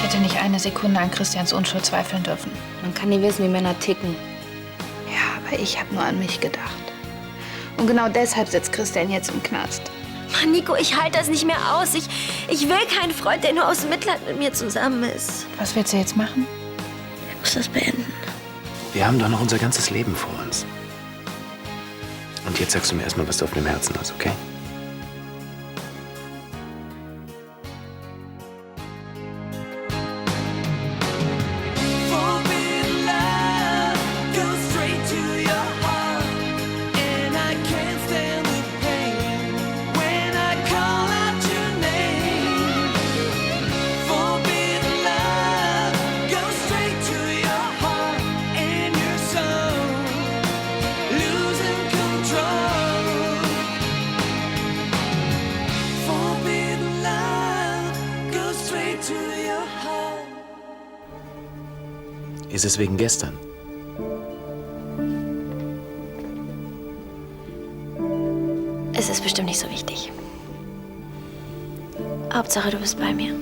hätte nicht eine Sekunde an Christians Unschuld zweifeln dürfen. Man kann nie wissen, wie Männer ticken. Ja, aber ich habe nur an mich gedacht. Und genau deshalb sitzt Christian jetzt im Knast. Mann, Nico, ich halte das nicht mehr aus. Ich will keinen Freund, der nur aus Mitleid mit mir zusammen ist. Was willst du jetzt machen? Ich muss das beenden. Wir haben doch noch unser ganzes Leben vor uns. Und jetzt sagst du mir erstmal, was du auf dem Herzen hast, okay? Ist es wegen gestern? Es ist bestimmt nicht so wichtig. Hauptsache, du bist bei mir.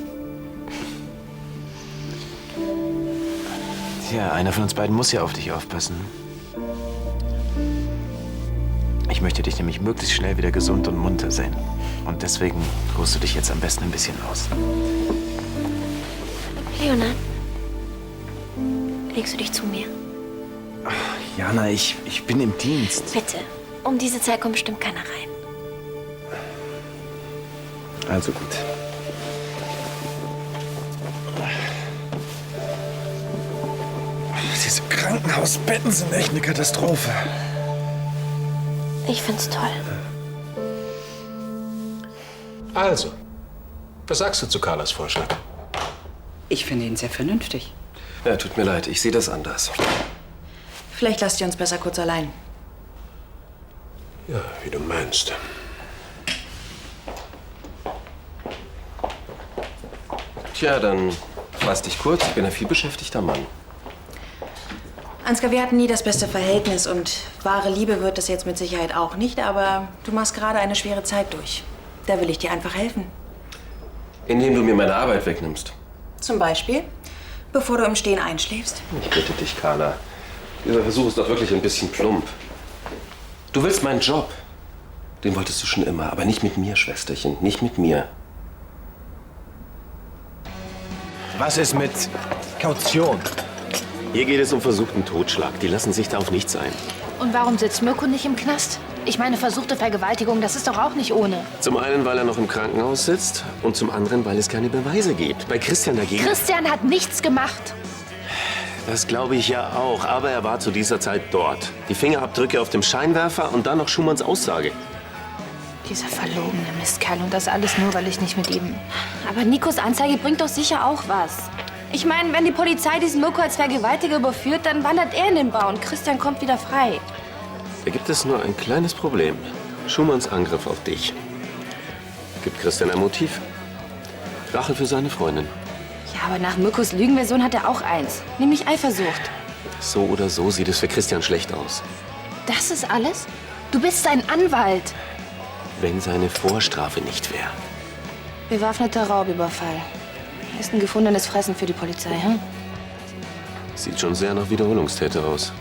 Tja, einer von uns beiden muss ja auf dich aufpassen. Ich möchte dich nämlich möglichst schnell wieder gesund und munter sehen. Und deswegen ruhst du dich jetzt am besten ein bisschen aus. Leonard, legst du dich zu mir? Ach, Jana, ich bin im Dienst. Bitte. Um diese Zeit kommt bestimmt keiner rein. Also gut. Diese Krankenhausbetten sind echt eine Katastrophe. Ich find's toll. Also, was sagst du zu Carlas Vorschlag? Ich finde ihn sehr vernünftig. Ja, tut mir leid, ich sehe das anders. Vielleicht lasst ihr uns besser kurz allein. Ja, wie du meinst. Tja, dann fass dich kurz. Ich bin ein vielbeschäftigter Mann. Ansgar, wir hatten nie das beste Verhältnis und wahre Liebe wird das jetzt mit Sicherheit auch nicht, aber du machst gerade eine schwere Zeit durch. Da will ich dir einfach helfen. Indem du mir meine Arbeit wegnimmst. Zum Beispiel, bevor du im Stehen einschläfst. Ich bitte dich, Carla. Dieser Versuch ist doch wirklich ein bisschen plump. Du willst meinen Job. Den wolltest du schon immer, aber nicht mit mir, Schwesterchen. Nicht mit mir. Was ist mit Kaution? Hier geht es um versuchten Totschlag. Die lassen sich da auf nichts ein. Und warum sitzt Mirko nicht im Knast? Ich meine, versuchte Vergewaltigung, das ist doch auch nicht ohne. Zum einen, weil er noch im Krankenhaus sitzt und zum anderen, weil es keine Beweise gibt. Bei Christian dagegen... Christian hat nichts gemacht. Das glaube ich ja auch, aber er war zu dieser Zeit dort. Die Fingerabdrücke auf dem Scheinwerfer und dann noch Schumanns Aussage. Dieser verlogene Mistkerl und das alles nur, weil ich nicht mit ihm... Aber Nikos Anzeige bringt doch sicher auch was. Ich meine, wenn die Polizei diesen Mirko als Vergewaltiger überführt, dann wandert er in den Bau und Christian kommt wieder frei. Da gibt es nur ein kleines Problem. Schumanns Angriff auf dich. Gibt Christian ein Motiv? Rache für seine Freundin. Ja, aber nach Mirkos Lügenversion hat er auch eins, nämlich Eifersucht. So oder so sieht es für Christian schlecht aus. Das ist alles? Du bist sein Anwalt. Wenn seine Vorstrafe nicht wäre. Bewaffneter Raubüberfall. Ist ein gefundenes Fressen für die Polizei, hm? Sieht schon sehr nach Wiederholungstäter aus.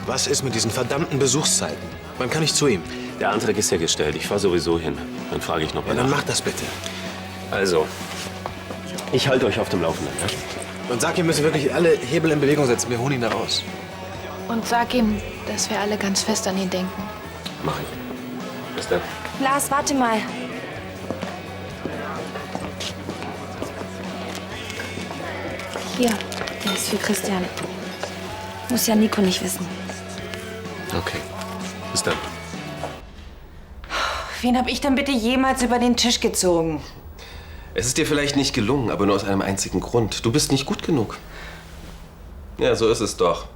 Was ist mit diesen verdammten Besuchszeiten? Wann kann ich zu ihm? Der Antrag ist ja gestellt. Ich fahre sowieso hin. Dann frage ich noch mal Ja, dann nach. mach das bitte. Also, ich halte euch auf dem Laufenden. Ja? Und sag, wir müssen wirklich alle Hebel in Bewegung setzen. Wir holen ihn da raus. Und sag ihm, dass wir alle ganz fest an ihn denken. Mach ich. Bis dann. Lars, warte mal. Hier, der ist für Christian. Muss ja Nico nicht wissen. Okay. Bis dann. Wen hab ich denn bitte jemals über den Tisch gezogen? Es ist dir vielleicht nicht gelungen, aber nur aus einem einzigen Grund. Du bist nicht gut genug. Ja, so ist es doch.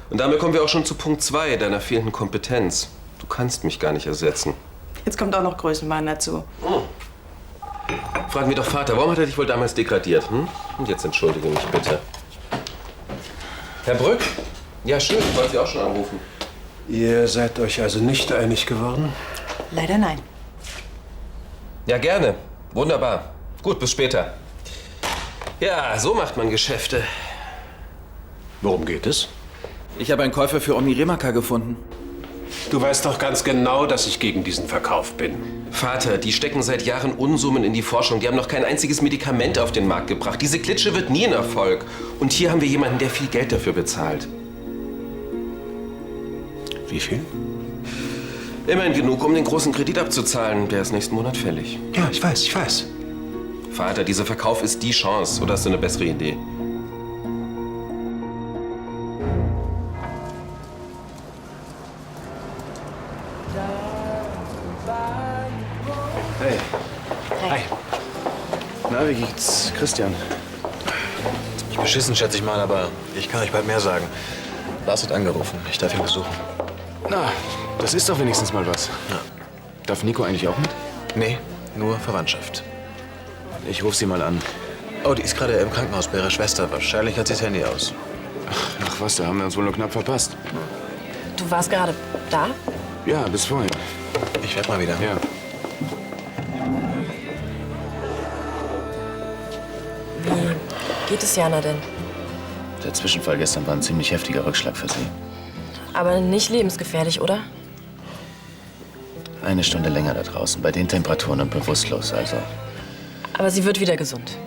Und damit kommen wir auch schon zu Punkt 2 deiner fehlenden Kompetenz. Du kannst mich gar nicht ersetzen. Jetzt kommt auch noch Größenwahn dazu. Frag mich doch Vater, warum hat er dich wohl damals degradiert? Hm? Und jetzt entschuldige mich bitte. Herr Brück? Ja, schön, ich wollte Sie auch schon anrufen. Ihr seid euch also nicht einig geworden? Leider nein. Ja, gerne. Wunderbar. Gut, bis später. Ja, so macht man Geschäfte. Worum geht es? Ich habe einen Käufer für Omniremaka gefunden. Du weißt doch ganz genau, dass ich gegen diesen Verkauf bin. Vater, die stecken seit Jahren Unsummen in die Forschung. Die haben noch kein einziges Medikament auf den Markt gebracht. Diese Klitsche wird nie ein Erfolg. Und hier haben wir jemanden, der viel Geld dafür bezahlt. Wie viel? Immerhin genug, um den großen Kredit abzuzahlen. Der ist nächsten Monat fällig. Ja, ich weiß. Vater, dieser Verkauf ist die Chance. Oder hast du eine bessere Idee? Hey. Hi. Na, wie geht's, Christian? Ziemlich beschissen, schätze ich mal, aber ich kann euch bald mehr sagen. Lars hat angerufen. Ich darf ihn besuchen. Na, das ist doch wenigstens mal was. Ja. Darf Nico eigentlich auch mit? Nee, nur Verwandtschaft. Ich ruf sie mal an. Oh, die ist gerade im Krankenhaus bei ihrer Schwester. Wahrscheinlich hat sie das Handy aus. Ach was, da haben wir uns wohl nur knapp verpasst. Du warst gerade da? Ja, bis vorhin. Ich werd mal wieder. Ja. Wie geht es Jana denn? Der Zwischenfall gestern war ein ziemlich heftiger Rückschlag für sie. Aber nicht lebensgefährlich, oder? Eine Stunde länger da draußen, bei den Temperaturen und bewusstlos, also Aber sie wird wieder gesund.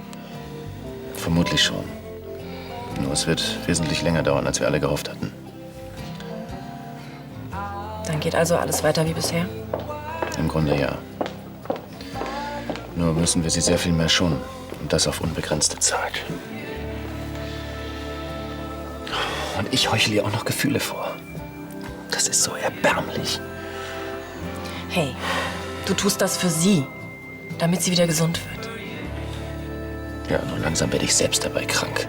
vermutlich schon. Nur es wird wesentlich länger dauern, als wir alle gehofft hatten. Dann geht also alles weiter wie bisher? Im Grunde ja. Nur müssen wir sie sehr viel mehr schonen. Und das auf unbegrenzte Zeit. Und ich heuchle ihr auch noch Gefühle vor. Das ist so erbärmlich. Hey, du tust das für sie, damit sie wieder gesund wird. Ja, nur langsam werde ich selbst dabei krank.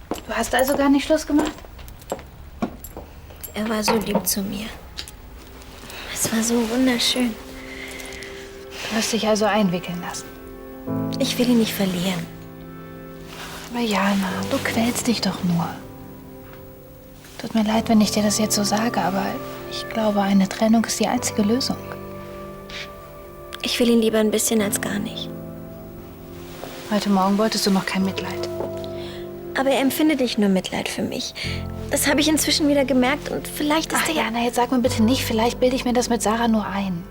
Du hast also gar nicht Schluss gemacht? Er war so lieb zu mir. Es war so wunderschön. Du hast dich also einwickeln lassen. Ich will ihn nicht verlieren. Aber Jana, du quälst dich doch nur. Tut mir leid, wenn ich dir das jetzt so sage, aber ich glaube, eine Trennung ist die einzige Lösung. Ich will ihn lieber ein bisschen als gar nicht. Heute Morgen wolltest du noch kein Mitleid. Aber er empfindet nicht nur Mitleid für mich. Das habe ich inzwischen wieder gemerkt und vielleicht ist Ach er... Jana, jetzt sag mir bitte nicht, vielleicht bilde ich mir das mit Sarah nur ein.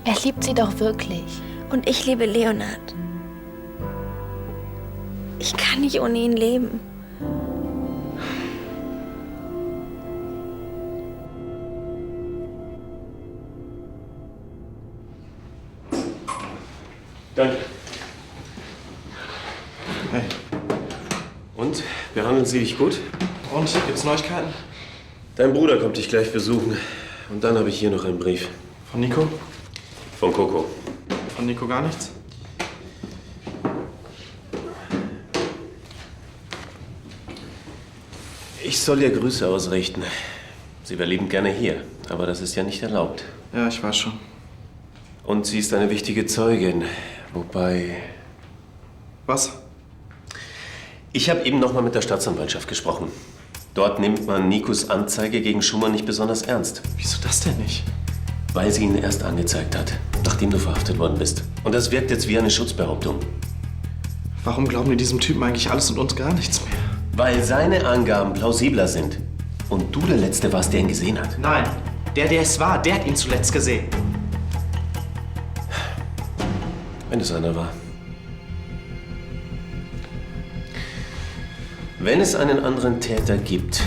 Er liebt sie doch wirklich. Und ich liebe Leonard. Ich kann nicht ohne ihn leben. Danke. Hey. Und? Behandeln Sie dich gut? Und? Gibt's Neuigkeiten? Dein Bruder kommt dich gleich besuchen. Und dann habe ich hier noch einen Brief. Von Nico? Von Coco. Von Nico gar nichts? Ich soll ihr Grüße ausrichten. Sie wäre liebend gerne hier, aber das ist ja nicht erlaubt. Ja, ich weiß schon. Und sie ist eine wichtige Zeugin. Wobei... Was? Ich habe eben noch mal mit der Staatsanwaltschaft gesprochen. Dort nimmt man Nikos Anzeige gegen Schumann nicht besonders ernst. Wieso das denn nicht? Weil sie ihn erst angezeigt hat, nachdem du verhaftet worden bist. Und das wirkt jetzt wie eine Schutzbehauptung. Warum glauben die diesem Typen eigentlich alles und uns gar nichts mehr? Weil seine Angaben plausibler sind. Und du der Letzte warst, der ihn gesehen hat. Nein, der es war, der hat ihn zuletzt gesehen. Wenn es einer war. Wenn es einen anderen Täter gibt,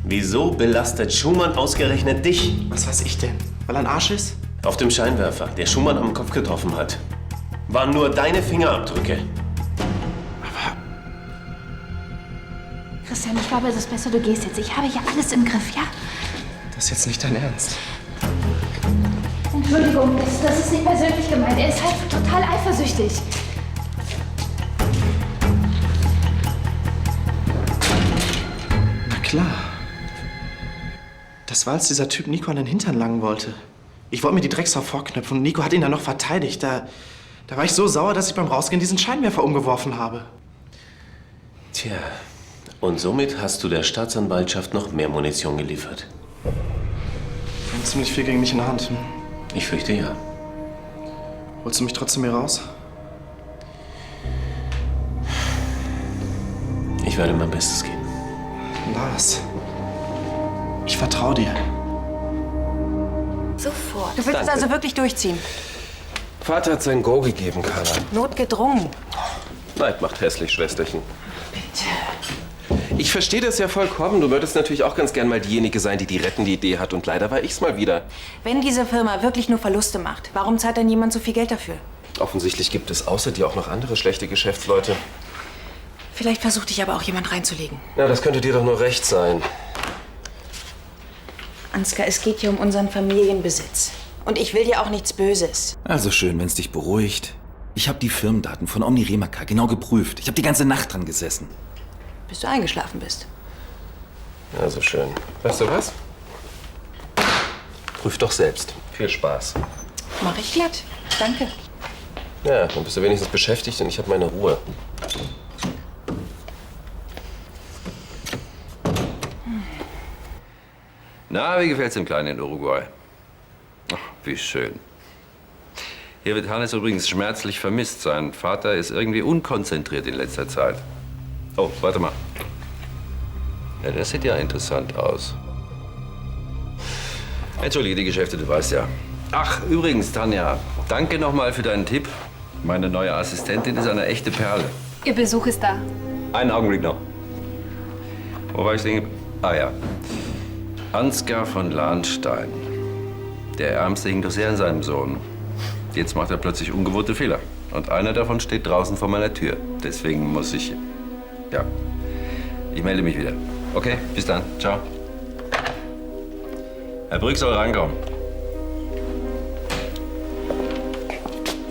wieso belastet Schumann ausgerechnet dich? Was weiß ich denn? Weil er ein Arsch ist? Auf dem Scheinwerfer, der Schumann am Kopf getroffen hat, waren nur deine Fingerabdrücke. Christian, ich glaube, es ist besser, du gehst jetzt. Ich habe hier alles im Griff, ja? Das ist jetzt nicht dein Ernst. Entschuldigung, das ist nicht persönlich gemeint. Er ist halt total eifersüchtig. Na klar. Das war, als dieser Typ Nico an den Hintern langen wollte. Ich wollte mir die Drecksau vorknöpfen und Nico hat ihn dann noch verteidigt. Da war ich so sauer, dass ich beim Rausgehen diesen Scheinwerfer umgeworfen habe. Tja, und somit hast du der Staatsanwaltschaft noch mehr Munition geliefert. Wir haben ziemlich viel gegen mich in der Hand. Ich fürchte ja. Holst du mich trotzdem hier raus? Ich werde mein Bestes geben. Lars, ich vertraue dir. Sofort. Du willst es also wirklich durchziehen? Vater hat sein Go gegeben, Carla. Notgedrungen. Neid macht hässlich, Schwesterchen. Ich verstehe das ja vollkommen. Du würdest natürlich auch ganz gern mal diejenige sein, die die rettende Idee hat. Und leider war ich's mal wieder. Wenn diese Firma wirklich nur Verluste macht, warum zahlt dann niemand so viel Geld dafür? Offensichtlich gibt es außer dir auch noch andere schlechte Geschäftsleute. Vielleicht versucht dich aber auch jemand reinzulegen. Ja, das könnte dir doch nur recht sein. Ansgar, es geht hier um unseren Familienbesitz. Und ich will dir auch nichts Böses. Also schön, wenn es dich beruhigt. Ich habe die Firmendaten von Omni Remacar genau geprüft. Ich habe die ganze Nacht dran gesessen. Bis du eingeschlafen bist. Also schön. Weißt du was? Prüf doch selbst. Viel Spaß. Mach ich glatt. Danke. Ja, dann bist du wenigstens beschäftigt und ich habe meine Ruhe. Na, wie gefällt's dem Kleinen in Uruguay? Ach, wie schön. Hier wird Hannes übrigens schmerzlich vermisst. Sein Vater ist irgendwie unkonzentriert in letzter Zeit. Oh, warte mal. Ja, das sieht ja interessant aus. Entschuldige die Geschäfte, du weißt ja. Ach, übrigens, Tanja, danke nochmal für deinen Tipp. Meine neue Assistentin ist eine echte Perle. Ihr Besuch ist da. Einen Augenblick noch. Wo war ich denn? Ah ja. Ansgar von Lahnstein. Der Ärmste hing doch sehr an seinem Sohn. Jetzt macht er plötzlich ungewohnte Fehler. Und einer davon steht draußen vor meiner Tür. Deswegen muss ich... Ja. Ich melde mich wieder. Okay, bis dann. Ciao. Herr Brück soll reinkommen.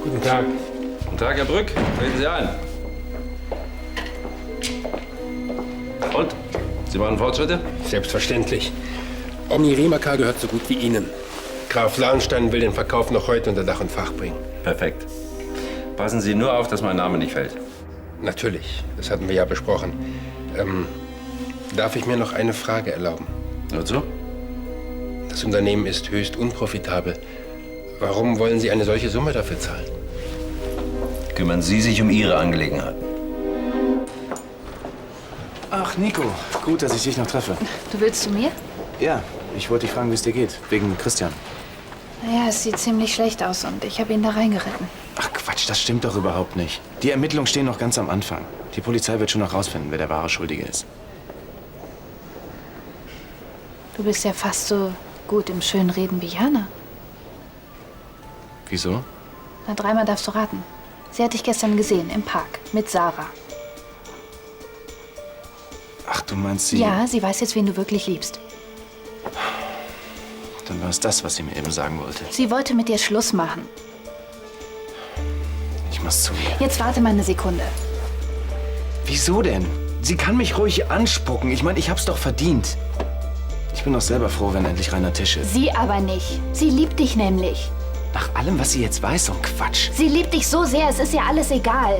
Guten Tag. Guten Tag, Herr Brück. Treten Sie ein. Und? Sie machen Fortschritte? Selbstverständlich. Omni Remacar gehört so gut wie Ihnen. Graf Lahnstein will den Verkauf noch heute unter Dach und Fach bringen. Perfekt. Passen Sie nur auf, dass mein Name nicht fällt. Natürlich, das hatten wir ja besprochen. Darf ich mir noch eine Frage erlauben? Und so? Das Unternehmen ist höchst unprofitabel. Warum wollen Sie eine solche Summe dafür zahlen? Kümmern Sie sich um Ihre Angelegenheiten. Ach, Nico, gut, dass ich dich noch treffe. Du willst zu mir? Ja, ich wollte dich fragen, wie es dir geht. Wegen Christian. Naja, es sieht ziemlich schlecht aus und ich habe ihn da reingeritten. Ach Quatsch, das stimmt doch überhaupt nicht. Die Ermittlungen stehen noch ganz am Anfang. Die Polizei wird schon noch rausfinden, wer der wahre Schuldige ist. Du bist ja fast so gut im schönen Reden wie Jana. Wieso? Na, dreimal darfst du raten. Sie hat dich gestern gesehen, im Park, mit Sarah. Ach, du meinst sie... Ja, sie weiß jetzt, wen du wirklich liebst. Dann war es das, was sie mir eben sagen wollte. Sie wollte mit dir Schluss machen. Ich muss zu ihr. Jetzt warte mal eine Sekunde. Wieso denn? Sie kann mich ruhig anspucken. Ich meine, ich hab's doch verdient. Ich bin doch selber froh, wenn endlich reiner Tisch ist. Sie aber nicht. Sie liebt dich nämlich. Nach allem, was sie jetzt weiß, so ein Quatsch. Sie liebt dich so sehr, es ist ihr alles egal.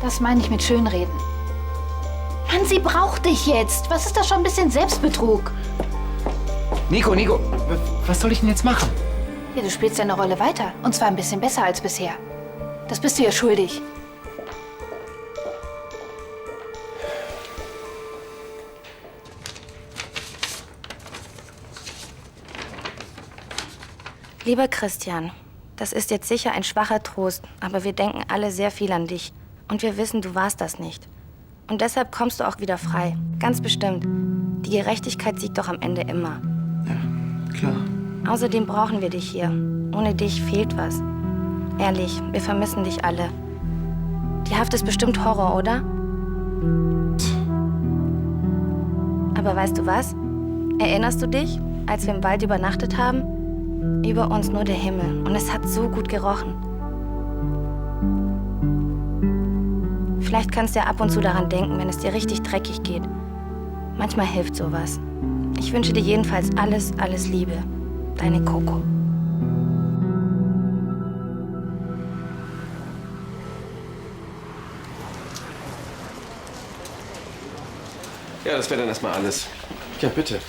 Das meine ich mit Schönreden. Mann, sie braucht dich jetzt. Was ist das schon ein bisschen Selbstbetrug? Nico, was soll ich denn jetzt machen? Ja, du spielst deine Rolle weiter. Und zwar ein bisschen besser als bisher. Das bist du ihr schuldig. Lieber Christian, das ist jetzt sicher ein schwacher Trost, aber wir denken alle sehr viel an dich. Und wir wissen, du warst das nicht. Und deshalb kommst du auch wieder frei. Ganz bestimmt. Die Gerechtigkeit siegt doch am Ende immer. Ja, klar. Außerdem brauchen wir dich hier. Ohne dich fehlt was. Ehrlich, wir vermissen dich alle. Die Haft ist bestimmt Horror, oder? Aber weißt du was? Erinnerst du dich, als wir im Wald übernachtet haben? Über uns nur der Himmel. Und es hat so gut gerochen. Vielleicht kannst du ja ab und zu daran denken, wenn es dir richtig dreckig geht. Manchmal hilft sowas. Ich wünsche dir jedenfalls alles, alles Liebe. Deine Coco. Ja, das wäre dann erstmal alles. Ja, bitte.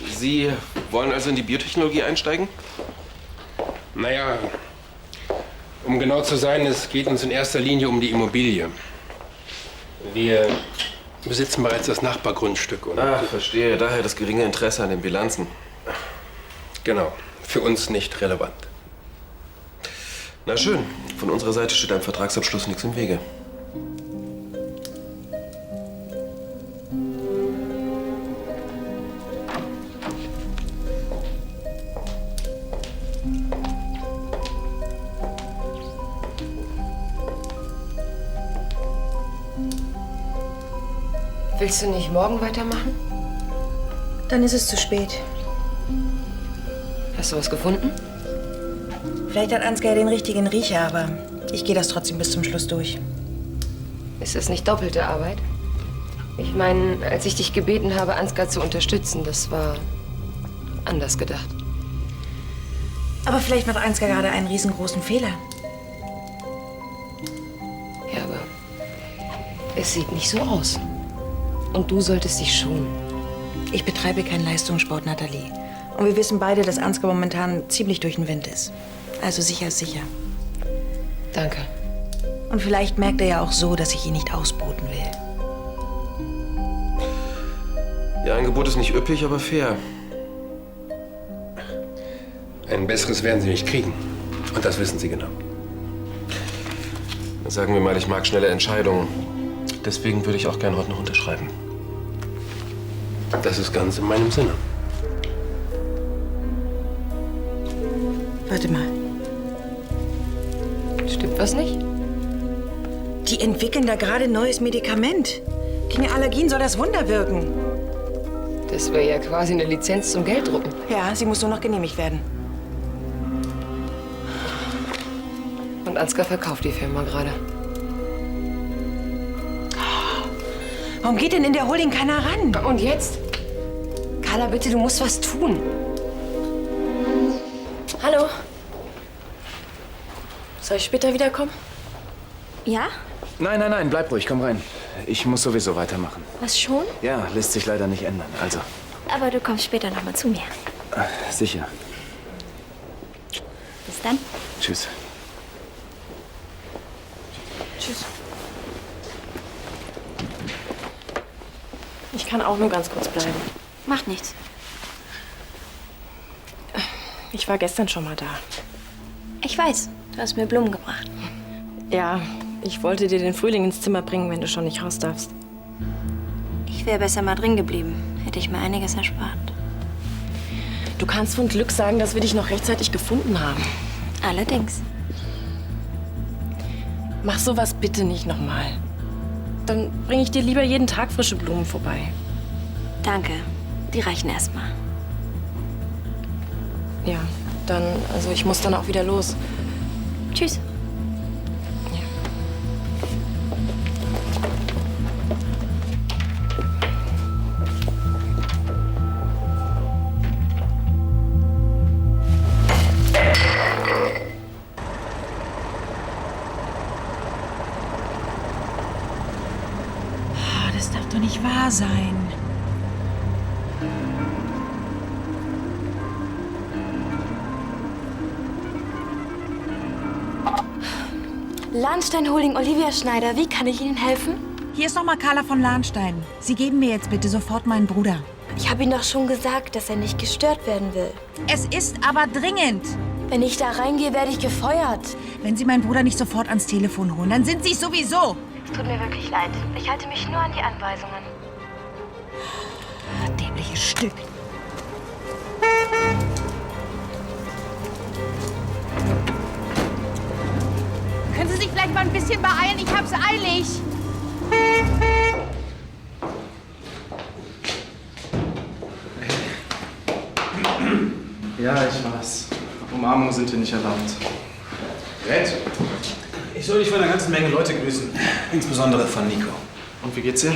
Sie wollen also in die Biotechnologie einsteigen? Naja, um genau zu sein, es geht uns in erster Linie um die Immobilie. Wir besitzen bereits das Nachbargrundstück. Und verstehe. Daher das geringe Interesse an den Bilanzen. Genau. Für uns nicht relevant. Na schön. Von unserer Seite steht einem Vertragsabschluss nichts im Wege. Willst du nicht morgen weitermachen? Dann ist es zu spät. Hast du was gefunden? Vielleicht hat Ansgar den richtigen Riecher, aber ich gehe das trotzdem bis zum Schluss durch. Ist das nicht doppelte Arbeit? Ich meine, als ich dich gebeten habe, Ansgar zu unterstützen, das war anders gedacht. Aber vielleicht macht Ansgar gerade einen riesengroßen Fehler. Ja, aber es sieht nicht so aus. Und du solltest dich schonen. Ich betreibe keinen Leistungssport, Nathalie. Und wir wissen beide, dass Ansgar momentan ziemlich durch den Wind ist. Also sicher ist sicher. Danke. Und vielleicht merkt er ja auch so, dass ich ihn nicht ausboten will. Ihr Angebot ist nicht üppig, aber fair. Ein besseres werden Sie nicht kriegen. Und das wissen Sie genau. Sagen wir mal, ich mag schnelle Entscheidungen. Deswegen würde ich auch gerne heute noch unterschreiben. Das ist ganz in meinem Sinne. Warte mal. Stimmt was nicht? Die entwickeln da gerade ein neues Medikament. Gegen Allergien soll das Wunder wirken. Das wäre ja quasi eine Lizenz zum Gelddrucken. Ja, sie muss nur noch genehmigt werden. Und Ansgar verkauft die Firma gerade. Warum geht denn in der Holding keiner ran? Und jetzt? Carla, bitte, du musst was tun. Hallo? Soll ich später wiederkommen? Ja? Nein, nein, nein, bleib ruhig, komm rein. Ich muss sowieso weitermachen. Was schon? Ja, lässt sich leider nicht ändern. Also, Aber du kommst später noch mal zu mir. sicher. Bis dann. Tschüss. Tschüss. Ich kann auch nur ganz kurz bleiben. Macht nichts. Ich war gestern schon mal da. Ich weiß, du hast mir Blumen gebracht. Ja, ich wollte dir den Frühling ins Zimmer bringen, wenn du schon nicht raus darfst. Ich wäre besser mal drin geblieben. Hätte ich mir einiges erspart. Du kannst von Glück sagen, dass wir dich noch rechtzeitig gefunden haben. Allerdings. Mach sowas bitte nicht nochmal. Dann bringe ich dir lieber jeden Tag frische Blumen vorbei. Danke. Die reichen erstmal. Ja, dann, also ich muss dann auch wieder los. Tschüss. Das darf doch nicht wahr sein. Lahnstein Holding, Olivia Schneider. Wie kann ich Ihnen helfen? Hier ist noch mal Carla von Lahnstein. Sie geben mir jetzt bitte sofort meinen Bruder. Ich habe Ihnen doch schon gesagt, dass er nicht gestört werden will. Es ist aber dringend. Wenn ich da reingehe, werde ich gefeuert. Wenn Sie meinen Bruder nicht sofort ans Telefon holen, dann sind Sie es sowieso. Es tut mir wirklich leid. Ich halte mich nur an die Anweisungen. Dämliches Stück. Können Sie sich vielleicht mal ein bisschen beeilen? Ich hab's eilig. Ja, ich weiß. Umarmungen sind hier nicht erlaubt. Red, ich soll dich von einer ganzen Menge Leute grüßen. Insbesondere von Nico. Und wie geht's dir?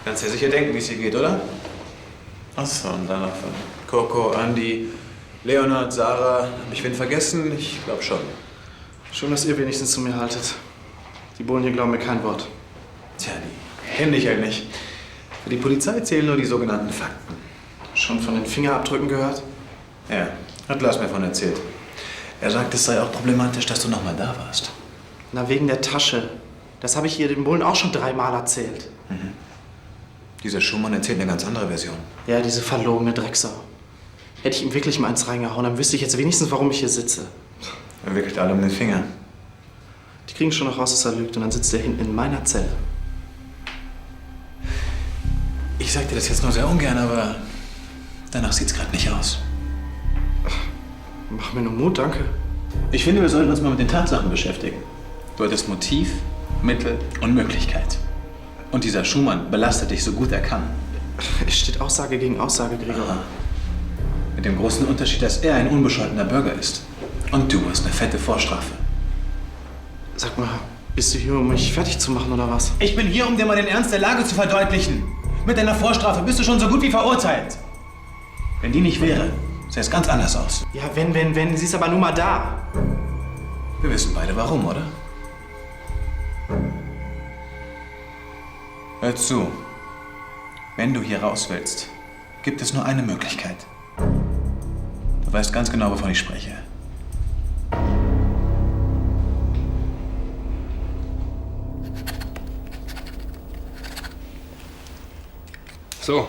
Kannst ja sicher denken, wie es hier geht, oder? Achso, und dann noch von Coco, Andy, Leonard, Sarah. Hab ich wen vergessen? Ich glaube schon. Schön, dass ihr wenigstens zu mir haltet. Die Bullen hier glauben mir kein Wort. Tja, die kennen dich halt nicht. Für die Polizei zählen nur die sogenannten Fakten. Schon von den Fingerabdrücken gehört? Ja, hat Lars mir von erzählt. Er sagt, es sei auch problematisch, dass du noch mal da warst. Na, wegen der Tasche. Das habe ich hier den Bullen auch schon 3-mal erzählt. Dieser Schumann erzählt eine ganz andere Version. Ja, diese verlogene Drecksau. Hätte ich ihm wirklich mal eins reingehauen, dann wüsste ich jetzt wenigstens, warum ich hier sitze. Er wickelt alle um den Finger. Die kriegen schon noch raus, dass er lügt und dann sitzt er hinten in meiner Zelle. Ich sag dir das jetzt nur sehr ungern, aber danach sieht's gerade nicht aus. Mach mir nur Mut, danke. Ich finde, wir sollten uns mal mit den Tatsachen beschäftigen. Du hattest Motiv, Mittel und Möglichkeit. Und dieser Schumann belastet dich so gut er kann. Es steht Aussage gegen Aussage, Gregor. Mit dem großen Unterschied, dass er ein unbescholtener Bürger ist. Und du hast eine fette Vorstrafe. Sag mal, bist du hier, um mich fertig zu machen, oder was? Ich bin hier, um dir mal den Ernst der Lage zu verdeutlichen. Mit deiner Vorstrafe bist du schon so gut wie verurteilt. Wenn die nicht wäre, sähe es ganz anders aus. Ja, wenn. Sie ist aber nun mal da. Wir wissen beide warum, oder? Hör zu. Wenn du hier raus willst, gibt es nur eine Möglichkeit. Du weißt ganz genau, wovon ich spreche. So,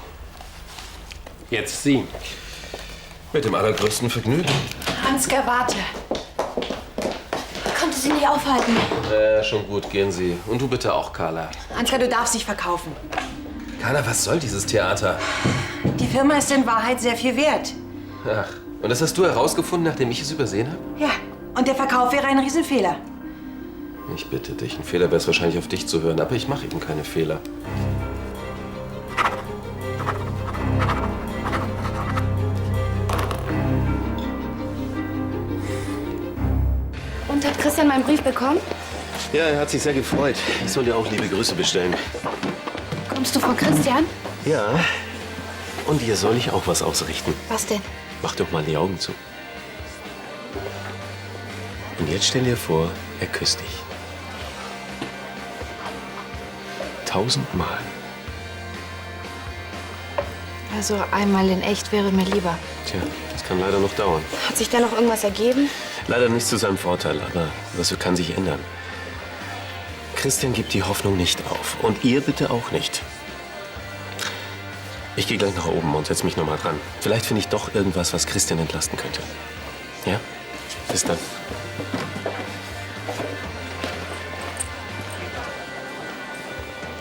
jetzt Sie. Mit dem allergrößten Vergnügen. Ansgar, warte. Konnte sie nicht aufhalten. Schon gut, gehen Sie. Und du bitte auch, Carla. Ansgar, du darfst nicht verkaufen. Carla, was soll dieses Theater? Die Firma ist in Wahrheit sehr viel wert. Ach, und das hast du herausgefunden, nachdem ich es übersehen habe? Ja, und der Verkauf wäre ein Riesenfehler. Ich bitte dich, ein Fehler wäre es wahrscheinlich auf dich zu hören, aber ich mache eben keine Fehler. Und hat Christian meinen Brief bekommen? Ja, er hat sich sehr gefreut. Ich soll dir auch liebe Grüße bestellen. Kommst du vor Christian? Ja. Und dir soll ich auch was ausrichten. Was denn? Mach doch mal die Augen zu. Und jetzt stell dir vor, er küsst dich. 1000-mal. Also einmal in echt wäre mir lieber. Tja, das kann leider noch dauern. Hat sich da noch irgendwas ergeben? Leider nicht zu seinem Vorteil, aber das kann sich ändern. Christian gibt die Hoffnung nicht auf. Und ihr bitte auch nicht. Ich gehe gleich nach oben und setze mich noch mal dran. Vielleicht finde ich doch irgendwas, was Christian entlasten könnte. Ja? Bis dann.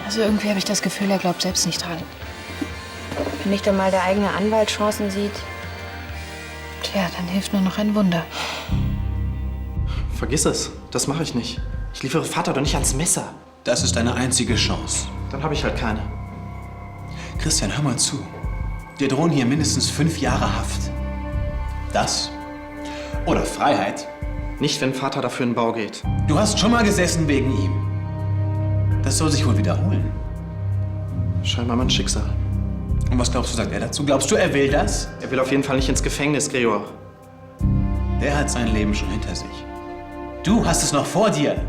Also irgendwie habe ich das Gefühl, er glaubt selbst nicht dran. Wenn nicht einmal der eigene Anwalt Chancen sieht. Tja, dann hilft nur noch ein Wunder. Vergiss es. Das mache ich nicht. Ich liefere Vater doch nicht ans Messer. Das ist deine einzige Chance. Dann habe ich halt keine. Christian, hör mal zu. Dir drohen hier mindestens 5 Jahre Haft. Das oder Freiheit. Nicht, wenn Vater dafür in den Bau geht. Du hast schon mal gesessen wegen ihm. Das soll sich wohl wiederholen. Scheinbar mein Schicksal. Und was glaubst du, sagt er dazu? Glaubst du, er will das? Er will auf jeden Fall nicht ins Gefängnis, Gregor. Der hat sein Leben schon hinter sich. Du hast es noch vor dir.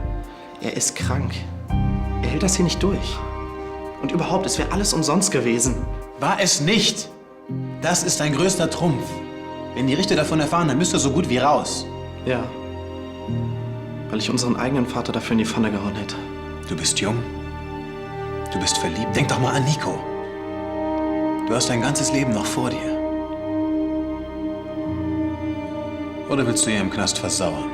Er ist krank. Er hält das hier nicht durch. Und überhaupt, es wäre alles umsonst gewesen. War es nicht. Das ist dein größter Trumpf. Wenn die Richter davon erfahren, dann bist du so gut wie raus. Ja. Weil ich unseren eigenen Vater dafür in die Pfanne gehauen hätte. Du bist jung. Du bist verliebt. Denk doch mal an Nico. Du hast dein ganzes Leben noch vor dir. Oder willst du ihr im Knast versauern?